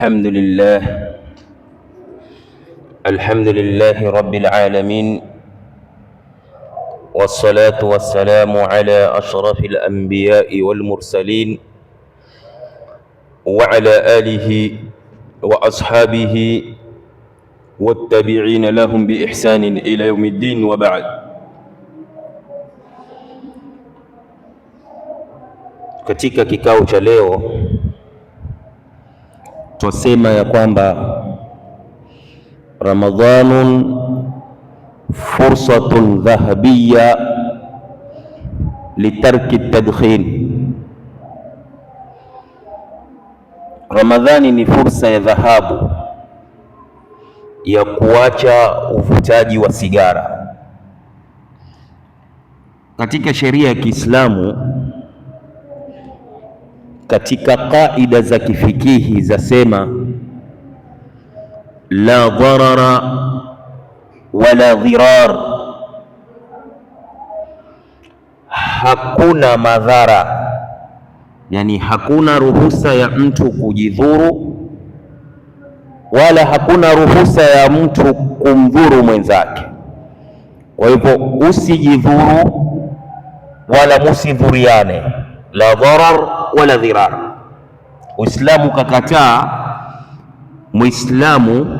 الحمد لله رب العالمين، والصلاة والسلام على أشرف الأنبياء والمرسلين وعلى آله وأصحابه والتابعين لهم بإحسان إلى يوم الدين، وبعد. Katika kikao cha leo twasema ya kwamba Ramadhanun fursatun dhahabiyya litarki tadkhin. Ramadhani ni fursa ya dhahabu ya kuacha uvutaji wa sigara. Katika sheria ya Kiislamu, katika kaida za kifikihi zasema la dharara wala dhirar, hakuna madhara, yani hakuna ruhusa ya mtu kujidhuru wala hakuna ruhusa ya mtu kumdhuru mwenzake. Kwa hivyo usijidhuru wala musidhuriane, la dharar wala dhirar. Uislamu kakataa Muislamu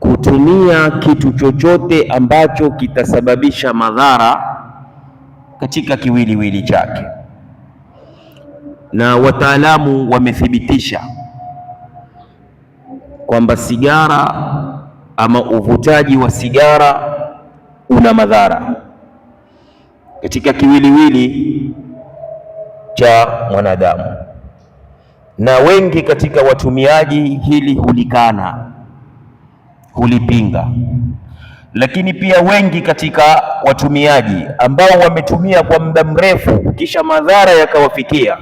kutumia kitu chochote ambacho kitasababisha madhara katika kiwiliwili chake, na wataalamu wamethibitisha kwamba sigara ama uvutaji wa sigara una madhara katika kiwiliwili cha mwanadamu, na wengi katika watumiaji hili hulikana, hulipinga. Lakini pia wengi katika watumiaji ambao wametumia kwa muda mrefu kisha madhara yakawafikia,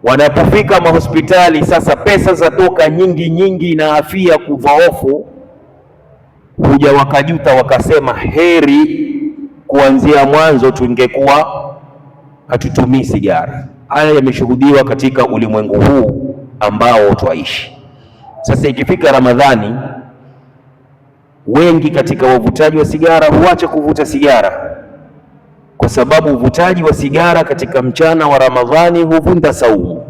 wanapofika mahospitali sasa pesa zatoka nyingi na afya kudhoofu, huja wakajuta wakasema heri kuanzia mwanzo tungekuwa hatutumii sigara. Haya yameshuhudiwa katika ulimwengu huu ambao twaishi sasa. Ikifika Ramadhani, wengi katika wavutaji wa sigara huacha kuvuta sigara, kwa sababu uvutaji wa sigara katika mchana wa Ramadhani huvunja saumu.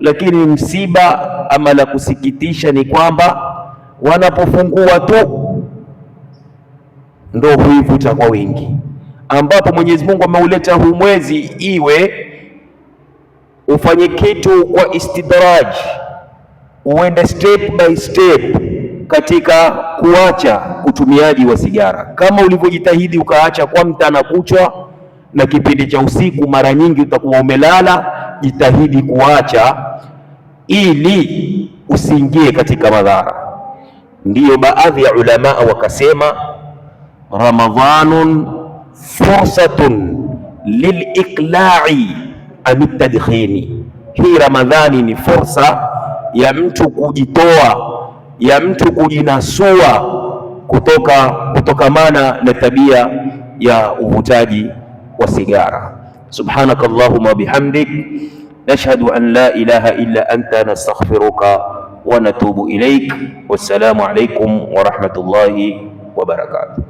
Lakini msiba ama la kusikitisha ni kwamba wanapofungua tu ndo huivuta kwa wingi, ambapo Mwenyezi Mungu ameuleta huu mwezi iwe ufanye kitu kwa istidraj, uende step by step katika kuacha utumiaji wa sigara. Kama ulivyojitahidi ukaacha kwa mchana kuchwa na kipindi cha usiku mara nyingi utakuwa umelala, jitahidi kuacha ili usiingie katika madhara. Ndiyo baadhi ya ulama wakasema Ramadhanun fursatun liliqla'i an tadkhini. Hii Ramadhani ni fursa ya mtu kujitoa, ya mtu kujinasua kutokamana na tabia ya uvutaji wa sigara. Subhanakallahumma bihamdik, nashhadu an la ilaha illa anta, nastaghfiruka wa natubu ilaik. Wassalamu alaikum wa rahmatullahi wa barakatuh.